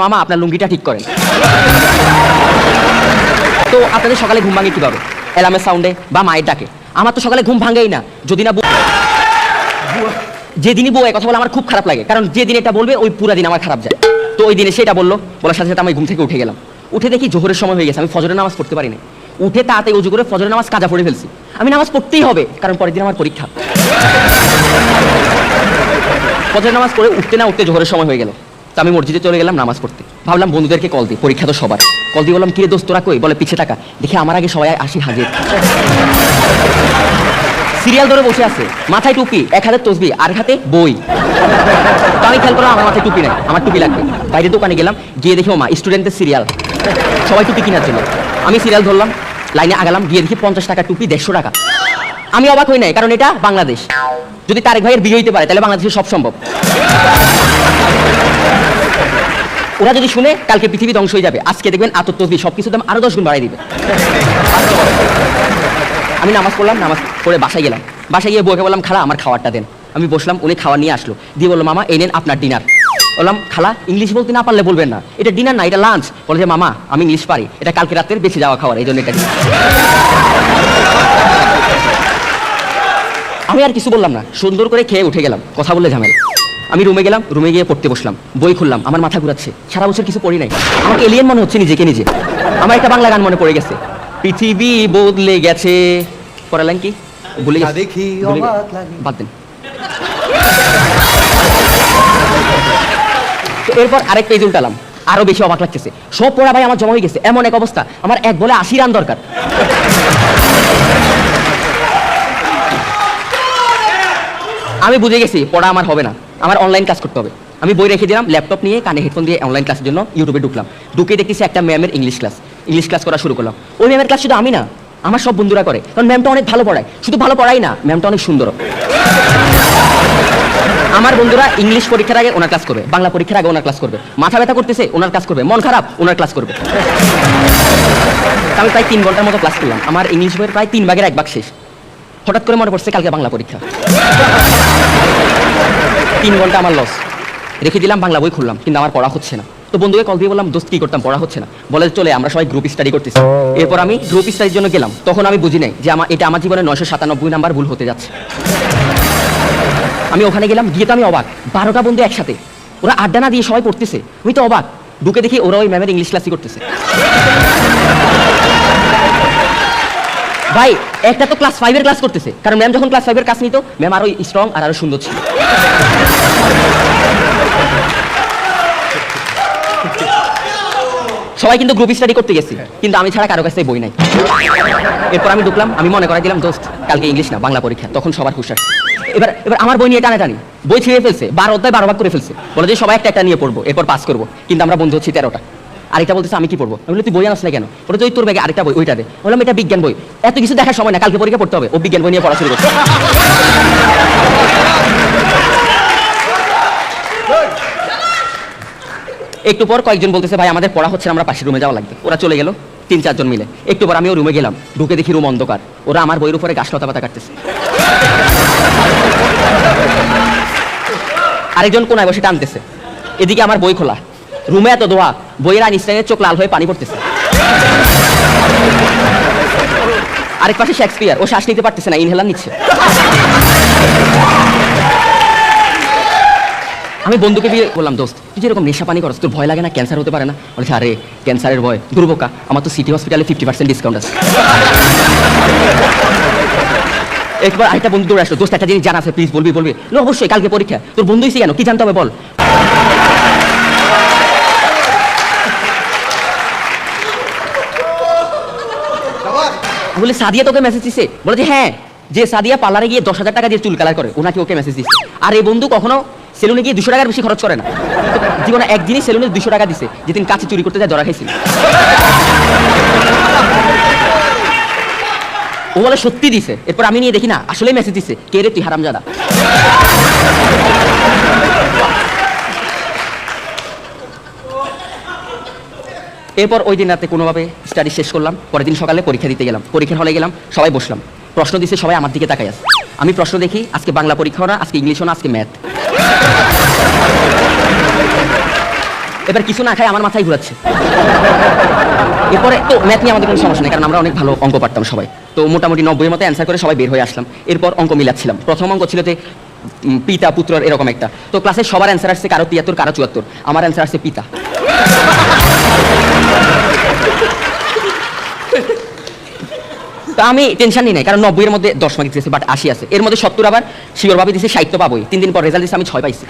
মামা আপনার লুঙ্গিটা ঠিক করেন। তো আপনাদের সকালে ঘুম ভাঙে কিভাবে? অ্যালার্মের সাউন্ডে বা মায়ের ডাকে। আমার তো সকালে ঘুম ভাঙেই না যদি না যেদিনই বউ কথা বলে আমার খুব খারাপ লাগে, কারণ যে দিন এটা বলবে ওই পুরা দিন আমার খারাপ যায়। তো ওই দিনে সেটা বললো, বলার সাথে সাথে আমি ঘুম থেকে উঠে গেলাম। উঠে দেখি জোহরের সময় হয়ে গেছে, আমি ফজরের নামাজ পড়তে পারিনি। উঠে তাড়াতাড়ি উজু করে ফজরের নামাজ কাজা পড়ে ফেলছি। আমি নামাজ পড়তেই হবে, কারণ পরের দিন আমার পরীক্ষা। ফজরের নামাজ পড়ে উঠতে না উঠতে জোহরের সময় হয়ে গেল। তো আমি মসজিদে চলে গেলাম নামাজ পড়তে। ভাবলাম বন্ধুদেরকে কল দিই, পরীক্ষা তো সবার। কল দিয়ে বললাম, কিরে দোস্ত তোরা কই? বলে পিছে টাকা। দেখে আমার আগে সবাই আসি হাজির, সিরিয়াল ধরে বসে আছে, মাথায় টুপি, এক হাতে তসবি আর হাতে বই। তো আমি খেয়াল করলাম আমার মাথায় টুপি নাই, আমার টুপি লাগবে। বাইরে দোকানে গেলাম, গিয়ে দেখি ও মা স্টুডেন্টদের সিরিয়াল, সবাই টুপি কেনার জন্য। আমি সিরিয়াল ধরলাম, লাইনে আগালাম, গিয়ে দেখি 50 টাকা টুপি 150 টাকা। আমি অবাক হই নাই, কারণ এটা বাংলাদেশ। যদি তারেক ভাইয়ের বিয়ে হইতে পারে তাহলে বাংলাদেশে সব সম্ভব। ওরা যদি শুনে কালকে পৃথিবী ধ্বংস হয়ে যাবে, আজকে দেখবেন আতর সবকিছু দাম আরো 10 গুণ বাড়াই দিবে। আমি নামাজ পড়লাম, নামাজ পড়ে বাসায় গেলাম। বাসায় গিয়ে বউকে বললাম, খালা আমার খাবারটা দেন। আমি বসলাম, উনি খাওয়া নিয়ে আসলো, দিয়ে বললো, মামা এই নেন আপনার ডিনার। বললাম, খালা ইংলিশ বলতে না পারলে বলবেন না, এটা ডিনার না এটা লাঞ্চ। বলে যে মামা আমি ইংলিশ পারি, এটা কালকে রাতের বেঁচে যাওয়া খাবার, এই জন্য এটা। আমি আর কিছু বললাম না, সুন্দর করে খেয়ে উঠে গেলাম, কথা বললে ঝামেলা। আমি রুমে গেলাম, রুমে গিয়ে পড়তে বসলাম, বই খুললাম, আমার মাথা ঘুরাচ্ছে, সারা বছর কিছু পড়ি নাই, আমাকে এলিয়েন মনে হচ্ছে নিজেকে নিজে। আমার একটা বাংলা গান মনে পড়ে গেছে, পৃথিবী বদলে গেছে, পড়ালেন কি ভুলে গেছে, বাদ দেন। তো এরপর আরেক পেজ উল্টালাম, আরো বেশি অবাক লাগতেছে, সব পড়া ভাই আমার জমা হয়ে গেছে। এমন এক অবস্থা, আমার এক বলে 80 রান দরকার। আমি বুঝে গেছি পড়া আমার হবে না, আমার অনলাইন ক্লাস করতে হবে। আমি বই রেখে দিলাম, ল্যাপটপ নিয়ে কানে হেডফোন দিয়ে অনলাইন ক্লাসের জন্য ইউটিউবে ঢুকলাম। ঢুকে দেখতেছি একটা ম্যামের ইংলিশ ক্লাস করা শুরু করলাম। ওই ম্যামের ক্লাস শুধু আমি না, আমার সব বন্ধুরা করে, কারণ ম্যামটা অনেক ভালো পড়ায়। শুধু ভালো পড়াই না, ম্যামটা অনেক সুন্দর। আমার বন্ধুরা ইংলিশ পরীক্ষার আগে ওনার ক্লাস করবে, বাংলা পরীক্ষার আগে ওনার ক্লাস করবে, মাথা ব্যথা করতেছে ওনার ক্লাস করবে, মন খারাপ ওনার ক্লাস করবে। আমি প্রায় 3 ঘন্টার মতো ক্লাস করলাম, আমার ইংলিশ বইয়ের প্রায় 3 ভাগের 1 ভাগ শেষ। হঠাৎ করে মনে পড়ছে কালকে বাংলা পরীক্ষা। 3 ঘন্টা আমার লস। রেখে দিলাম, বাংলা বই খুললাম, কিন্তু আমার পড়া হচ্ছে না। তো বন্ধুকে কল দিয়ে বললাম, দোস্ত কি করতাম, পড়া হচ্ছে না। বলে চলে আমরা সবাই গ্রুপ স্টাডি করতেছি। এরপর আমি গ্রুপ স্টাডির জন্য গেলাম। তখন আমি বুঝি নাই যে এটা আমার জীবনে 997 নাম্বার ভুল হতে যাচ্ছে। আমি ওখানে গেলাম, গিয়ে তো আমি অবাক, 12টা বন্ধু একসাথে, ওরা আড্ডা না দিয়ে সবাই পড়তেছে। আমি তো অবাক, ঢুকে দেখি ওরা ওই ম্যামের ইংলিশ ক্লাসই করতেছে। ভাই একটা তো ক্লাস 5 এর ক্লাস করতেছে, কারণ ম্যাম যখন ক্লাস 5 এর ক্লাস নিত, ম্যাম আরো স্ট্রং আর আরো সুন্দর ছিল। সবাই কিন্তু গ্রুপ স্টাডি করতে গেছি, কিন্তু আমি ছাড়া কারো কাছে বই নাই। এরপর আমি ঢুকলাম, আমি মনে করাই দিলাম, দোস্ত কালকে ইংলিশ না বাংলা পরীক্ষা। তখন সবার হুঁশিয়ার। এবার আমার বই নিয়ে টানাটানি, বই ছিঁড়ে ফেলছে, 12 অধ্যায় 12 ভাগ করে ফেলছে। বলে যে সবাই একটা নিয়ে পড়বো, এরপর পাস করবো। কিন্তু আমরা বন্ধু হচ্ছি 13টা। আরেকটা বলতেছে আমি কি পড়বো? আমি বলি তুই বই আনস না কেন? বলে তুই তোর ব্যাগে আরেকটা বই, ওইটা দে। বললাম এটা বিজ্ঞান বই, এত কিছু দেখার সময় না, কালকে পরীক্ষা পড়তে হবে। ও বিজ্ঞান বই নিয়ে পড়া শুরু করছে। একটু পর কয়েকজন বলতেছে, ভাই আমাদের পড়া হচ্ছে না, আমরা পাশের রুমে যাওয়া লাগবে। ওরা চলে গেল 3-4 জন মিলে। একটু পর আমিও রুমে গেলাম, ঢুকে দেখি রুম অন্ধকার। ওরা আমার বইয়ের উপরে গাছ লতা পাতা কাটতেছে। আরেকজন কোনায় বসে টানতেছে, এদিকে আমার বই খোলা, রুমে এত ধোয়া, বইয়ের আইনস্টাইনের চোখ লাল হয়ে পানি পড়তেছে। আরেক পাশে শেক্সপিয়ার, ও শ্বাস নিতে পারতেছে না, ইনহেলার নিচ্ছে। আমি বন্ধুকে দিয়ে বললাম, দোস্ত তুই যেরকম নেশা পানি করছ, তোর ভয় লাগে না ক্যান্সার হতে পারে না? বলছে, আরে ক্যান্সারের ভয় দুর্বোকা, আমার তো সিটি হসপিটালে 50% ডিসকাউন্ট আছে। একবার আরেকটা বন্ধু দৌড়ে আসলো, দোস্ত একটা জিনিস জানা আছে, প্লিজ বলবি? অবশ্যই, কালকে পরীক্ষা, তোর বন্ধু হয়েছে কেন, কি জানতে হবে বল। বলে সাদিয়া তোকে মেসেজ দিছে? বলে যে হ্যাঁ, যে সাদিয়া পার্লারে গিয়ে 10,000 টাকা দিয়ে চুল কালার করে, ওনাকে ওকে মেসেজ দিচ্ছে। আর এই বন্ধু কখনো সেলুনে গিয়ে 200 টাকার বেশি খরচ করে না। জীবনে একদিনই সেলুনে 200 টাকা দিছে, যেদিন কাছে চুরি করতে যায় ধরা খাইছিল। ও বলে সত্যি দিছে। এরপর আমি নিয়ে দেখি না, আসলেই মেসেজ দিছে, কে রে তুই হারামজাদা। এরপর ওই দিন রাতে কোনোভাবে স্টাডি শেষ করলাম। পরের দিন সকালে পরীক্ষা দিতে গেলাম, পরীক্ষার হলে গেলাম, সবাই বসলাম, প্রশ্ন দিচ্ছে, সবাই আমার দিকে তাকাই আছে। আমি প্রশ্ন দেখি, আজকে বাংলা পরীক্ষাও না, আজকে ইংলিশও না, আজকে ম্যাথ। এবার কিছু না খায় আমার মাথায় ঘুরাচ্ছে। এরপরে তো ম্যাথ নিয়ে আমাদের কোনো সমস্যা নেই, কারণ আমরা অনেক ভালো অঙ্ক পারতাম সবাই। তো মোটামুটি 90 মতো অ্যান্সার করে সবাই বের হয়ে আসলাম। এরপর অঙ্ক মিলাচ্ছিলাম। প্রথম অঙ্ক ছিল যে পিতা পুত্র এরকম একটা। তো ক্লাসে সবার অ্যান্সার আসছে কারো 73 কারো 74, আমার অ্যান্সার আসছে পিতা। তো আমি টেনশন নিই নাই, কারণ 90 এর মধ্যে 10 মার্ক দিয়েছে, বাট 80 আছে। এর মধ্যে 70 আবার শিওর ভাবে দিয়েছে, 60 পাবোই। 3 দিন পর রেজাল্ট দিয়েছে, আমি 6 পাইছি।